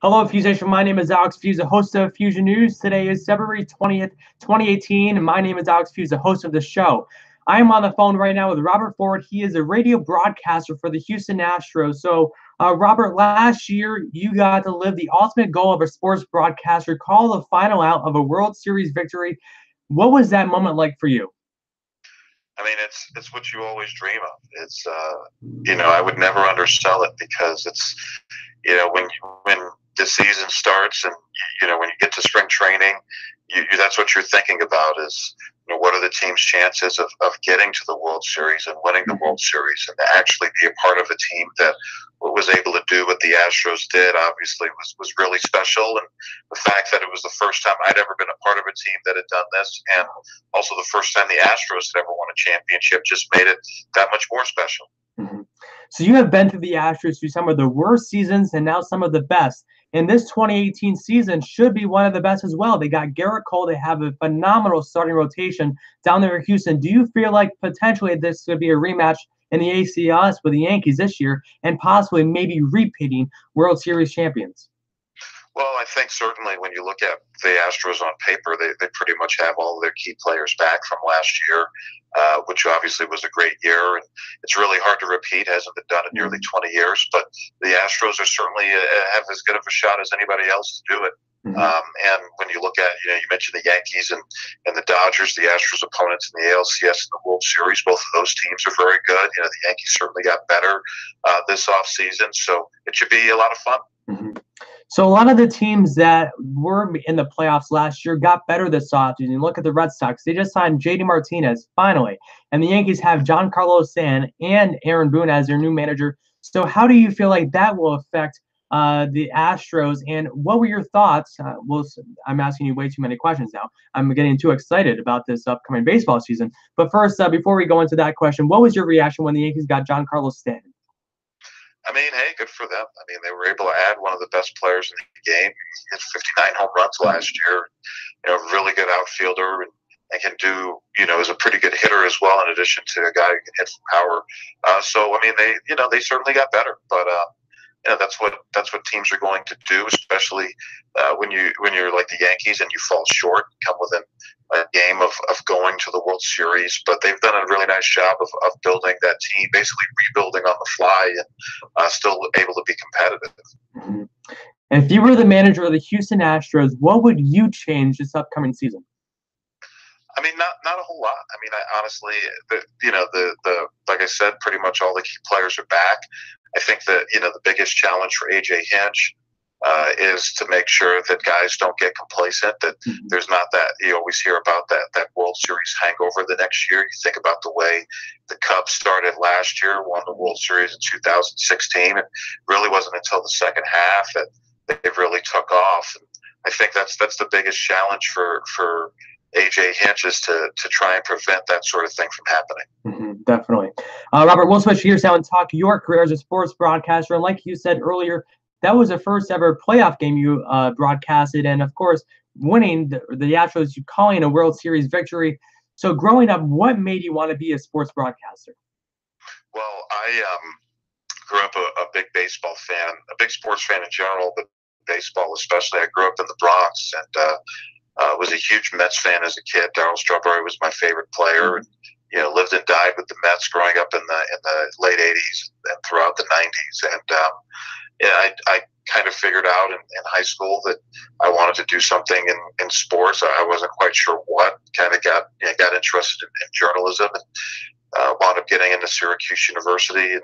Hello, Feuzion. My name is Alex Fuse, host of Fusion News. Today is February 20th, 2018, and my name is Alex Fuse, host of the show. I am on the phone right now with Robert Ford. He is a radio broadcaster for the Houston Astros. Robert, last year you got to live the ultimate goal of a sports broadcaster, call the final out of a World Series victory. What was that moment like for you? I mean, it's what you always dream of. It's I would never undersell it because it's when the season starts and when you get to spring training, that's what you're thinking about is what are the team's chances of getting to the World Series and winning the World Series, and to actually be a part of a team that was able to do what the Astros did obviously was really special. And the fact that it was the first time I'd ever been a part of a team that had done this, and also the first time the Astros had ever won a championship, just made it that much more special. Mm-hmm. So you have been through the Astros through some of the worst seasons and now some of the best. And this 2018 season should be one of the best as well. They got Garrett Cole. They have a phenomenal starting rotation down there in Houston. Do you feel like potentially this could be a rematch in the ACLS with the Yankees this year and possibly maybe repeating World Series champions? Well, I think certainly when you look at the Astros on paper, they pretty much have all of their key players back from last year, which obviously was a great year. And it's really hard to repeat. Hasn't been done in nearly 20 years. But the Astros are certainly have as good of a shot as anybody else to do it. And when you look at, you mentioned the Yankees and the Dodgers, the Astros opponents in the ALCS and the World Series, both of those teams are very good. The Yankees certainly got better this offseason. So it should be a lot of fun. So a lot of the teams that were in the playoffs last year got better this offseason. Look at the Red Sox. They just signed JD Martinez, finally. And the Yankees have Giancarlo Stanton and Aaron Boone as their new manager. So how do you feel like that will affect the Astros? And what were your thoughts? I'm asking you way too many questions now. I'm getting too excited about this upcoming baseball season. But first, before we go into that question, what was your reaction when the Yankees got Giancarlo Stanton? I mean, hey, good for them. I mean, they were able to add one of the best players in the game. He hit 59 home runs last year. Really good outfielder, and can do, is a pretty good hitter as well, in addition to a guy who can hit from power. So, I mean, they certainly got better. But that's what teams are going to do, especially when you're like the Yankees and you fall short, come within a game of going to the World Series. But they've done a really nice job of building that team, basically rebuilding on the fly, and still able to be competitive. And if you were the manager of the Houston Astros, what would you change this upcoming season? I mean, not a whole lot. I mean, honestly, like I said, pretty much all the key players are back. I think that the biggest challenge for AJ Hinch is to make sure that guys don't get complacent, that there's not that, you always hear about that World Series hangover the next year. You think about the way the Cubs started last year, won the World Series in 2016, and really wasn't until the second half that they really took off. And I think that's the biggest challenge for AJ Hinch, is to try and prevent that sort of thing from happening. Definitely. Robert, we'll switch gears now and talk your career as a sports broadcaster. And like you said earlier, that was the first ever playoff game you broadcasted. And, of course, winning the Astros, you calling a World Series victory. So growing up, what made you want to be a sports broadcaster? Well, I grew up a big baseball fan, a big sports fan in general, but baseball especially. I grew up in the Bronx and was a huge Mets fan as a kid. Darryl Strawberry was my favorite player. And, lived and died with the Mets growing up in the late 80s and throughout the 90s. And I kind of figured out in high school that I wanted to do something in sports. I wasn't quite sure what. Kind of got interested in journalism, and wound up getting into Syracuse University and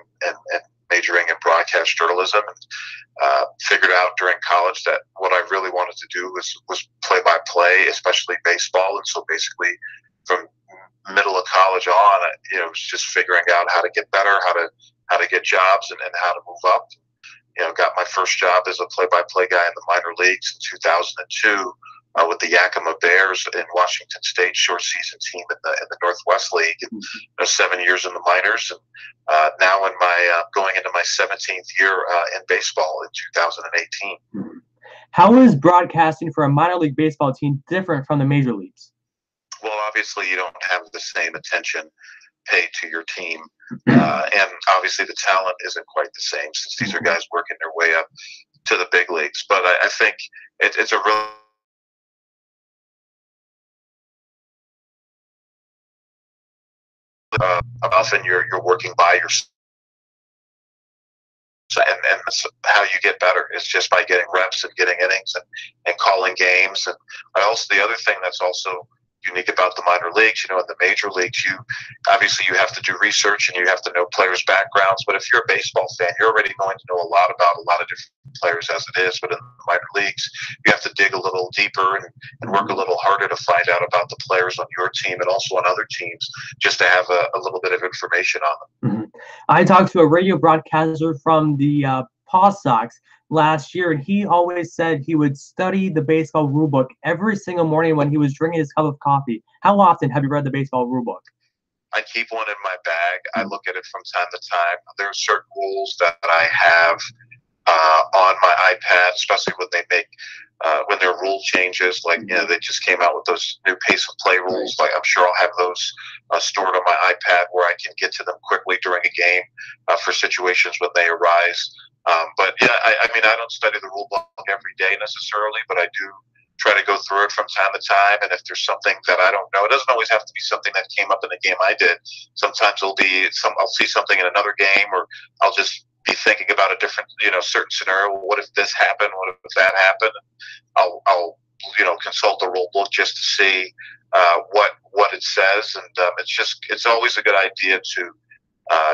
majoring in broadcast journalism. And figured out during college that what I really wanted to do was play-by-play, especially baseball. And so basically from middle of college on, it was just figuring out how to get better, how to get jobs, and how to move up. Got my first job as a play-by-play guy in the minor leagues in 2002 with the Yakima Bears in Washington State, short season team in the Northwest League. And, 7 years in the minors, and now in my going into my 17th year in baseball in 2018. How is broadcasting for a minor league baseball team different from the major leagues? Well, obviously you don't have the same attention paid to your team. And obviously the talent isn't quite the same, since these are guys working their way up to the big leagues. But I think it's a real often you're working by yourself. And how you get better is just by getting reps and getting innings and calling games. And the other thing that's also unique about the minor leagues, in the major leagues, you have to do research and you have to know players' backgrounds. But if you're a baseball fan, you're already going to know a lot about a lot of different players as it is. But in the minor leagues, you have to dig a little deeper and work a little harder to find out about the players on your team and also on other teams, just to have a little bit of information on them. Mm-hmm. I talked to a radio broadcaster from the Paw Sox last year, and he always said he would study the baseball rule book every single morning when he was drinking his cup of coffee. How often have you read the baseball rule book? I keep one in my bag. I look at it from time to time. There are certain rules that I have on my iPad, especially when they make when there are rule changes. Like they just came out with those new pace of play rules. Like I'm sure I'll have those stored on my iPad where I can get to them quickly during a game for situations when they arise. But yeah, I don't study the rule book every day necessarily, but I do try to go through it from time to time. And if there's something that I don't know, it doesn't always have to be something that came up in a game I did. Sometimes I'll see something in another game, or I'll just be thinking about a different, certain scenario. What if this happened? What if that happened? I'll consult the rule book just to see what it says. And it's always a good idea to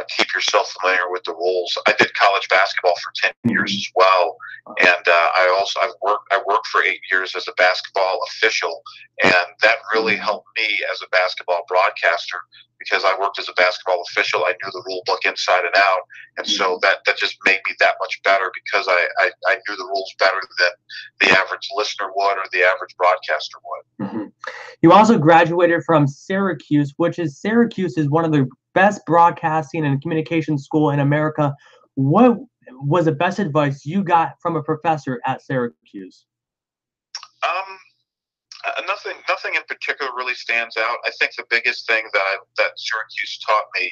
keep yourself familiar with the rules. I did college basketball for 10 years as well, and I worked for 8 years as a basketball official, and that really helped me as a basketball broadcaster because I worked as a basketball official. I knew the rule book inside and out, and so that just made me that much better because I knew the rules better than the average listener would or the average broadcaster would. Mm-hmm. You also graduated from Syracuse, Syracuse is one of the best broadcasting and communication school in America. What was the best advice you got from a professor at Syracuse? Nothing in particular really stands out. I think the biggest thing that Syracuse taught me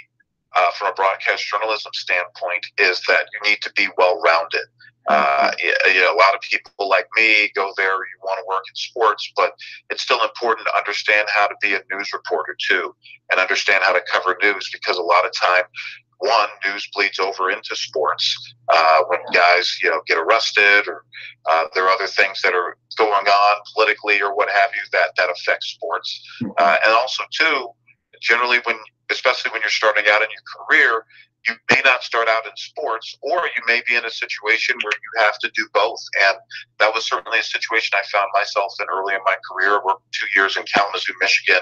from a broadcast journalism standpoint is that you need to be well-rounded. A lot of people like me go there, you want to work in sports, but it's still important to understand how to be a news reporter too, and understand how to cover news, because a lot of time, news bleeds over into sports when guys, get arrested, or there are other things that are going on politically or what have you that affect sports. And also too, generally especially when you're starting out in your career, you may not start out in sports, or you may be in a situation where you have to do both. And that was certainly a situation I found myself in early in my career. I worked 2 years in Kalamazoo, Michigan,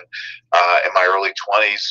in my early 20s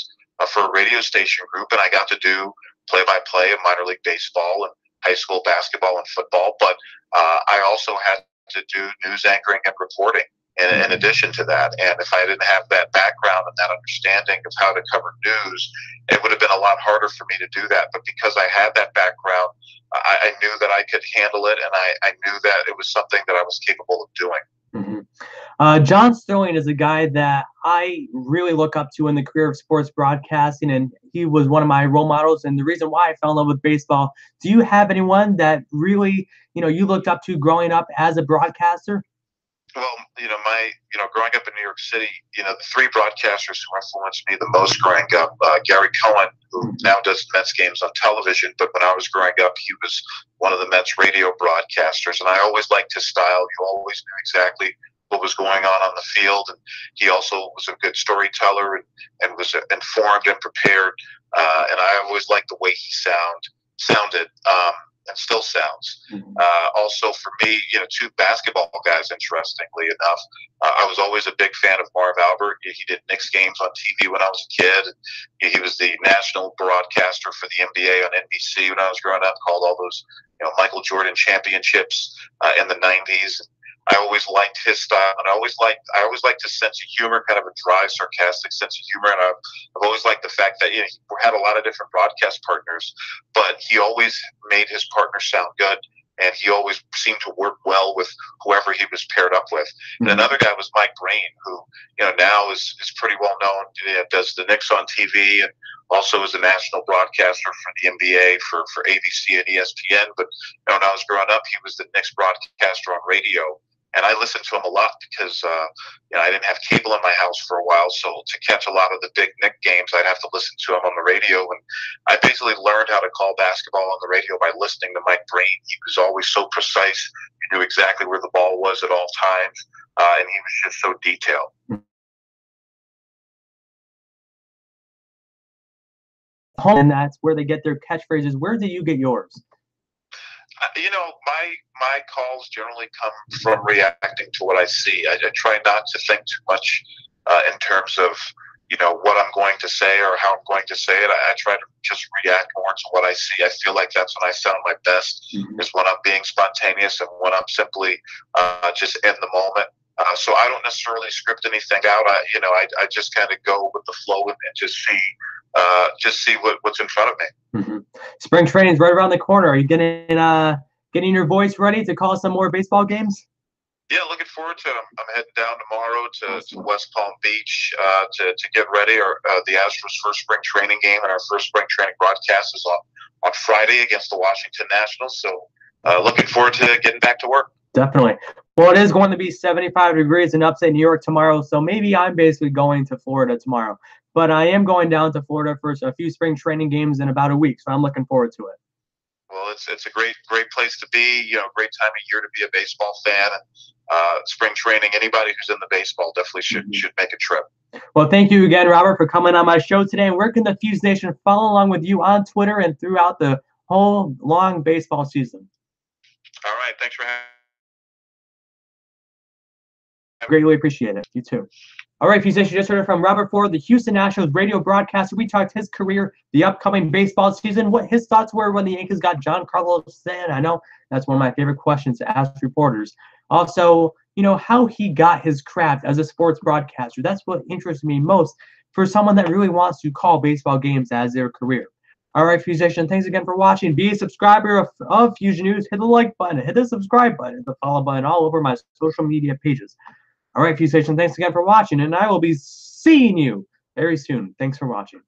for a radio station group, and I got to do play-by-play of minor league baseball and high school basketball and football. But I also had to do news anchoring and reporting in addition to that. And if I didn't have that background and that understanding of how to cover news, it would have been a lot harder for me to do that. But because I had that background, I knew that I could handle it, and I knew that it was something that I was capable of doing. Mm-hmm. John Sterling is a guy that I really look up to in the career of sports broadcasting, and he was one of my role models and the reason why I fell in love with baseball. Do you have anyone that really, you looked up to growing up as a broadcaster? Well, growing up in New York City, the three broadcasters who influenced me the most growing up, Gary Cohen, who now does Mets games on television, but when I was growing up, he was one of the Mets radio broadcasters, and I always liked his style. He always knew exactly what was going on the field, and he also was a good storyteller and was informed and prepared, and I always liked the way he sounded. And still sounds. Also, for me, two basketball guys, interestingly enough, I was always a big fan of Marv Albert. He did Knicks games on TV when I was a kid. He was the national broadcaster for the NBA on NBC when I was growing up, called all those Michael Jordan championships in the 90s. I always liked his style, and I always liked his sense of humor, kind of a dry, sarcastic sense of humor. And I've always liked the fact that he had a lot of different broadcast partners, but he always made his partner sound good. and he always seemed to work well with whoever he was paired up with. And another guy was Mike Breen, who now is pretty well known. Does the Knicks on TV, and also is a national broadcaster for the NBA for ABC and ESPN. But when I was growing up, he was the Knicks broadcaster on radio. And I listened to him a lot because I didn't have cable in my house for a while. So to catch a lot of the big Knick games, I'd have to listen to him on the radio. And I basically learned how to call basketball on the radio by listening to Mike Breen. He was always so precise. He knew exactly where the ball was at all times. And he was just so detailed. And that's where they get their catchphrases. Where do you get yours? My calls generally come from reacting to what I see. I try not to think too much in terms of what I'm going to say or how I'm going to say it. I try to just react more to what I see. I feel like that's when I sound my best, is when I'm being spontaneous and when I'm simply just in the moment. So I don't necessarily script anything out. I just kind of go with the flow and just see what's in front of me. Spring training's right around the corner. Are you getting your voice ready to call some more baseball games? Yeah, looking forward to it. I'm heading down tomorrow to West Palm Beach to get ready. The Astros' first spring training game and our first spring training broadcast is on Friday against the Washington Nationals. So looking forward to getting back to work. Definitely. Well, it is going to be 75 degrees in upstate New York tomorrow, so maybe I'm basically going to Florida tomorrow. But I am going down to Florida for a few spring training games in about a week, so I'm looking forward to it. Well, it's a great place to be. Great time of year to be a baseball fan. And spring training, anybody who's in the baseball definitely should make a trip. Well, thank you again, Robert, for coming on my show today. And where can the Fuse Nation follow along with you on Twitter and throughout the whole long baseball season? All right, thanks for having me. I greatly appreciate it. You too. All right, Fuse Nation, just heard it from Robert Ford, the Houston Nationals radio broadcaster. We talked his career, the upcoming baseball season, what his thoughts were when the Yankees got Giancarlo Stanton. I know that's one of my favorite questions to ask reporters. Also, how he got his craft as a sports broadcaster. That's what interests me most for someone that really wants to call baseball games as their career. All right, Fuse Nation, thanks again for watching. Be a subscriber of Fusion News. Hit the like button, hit the subscribe button, the follow button all over my social media pages. All right, Fuse Nation, thanks again for watching, and I will be seeing you very soon. Thanks for watching.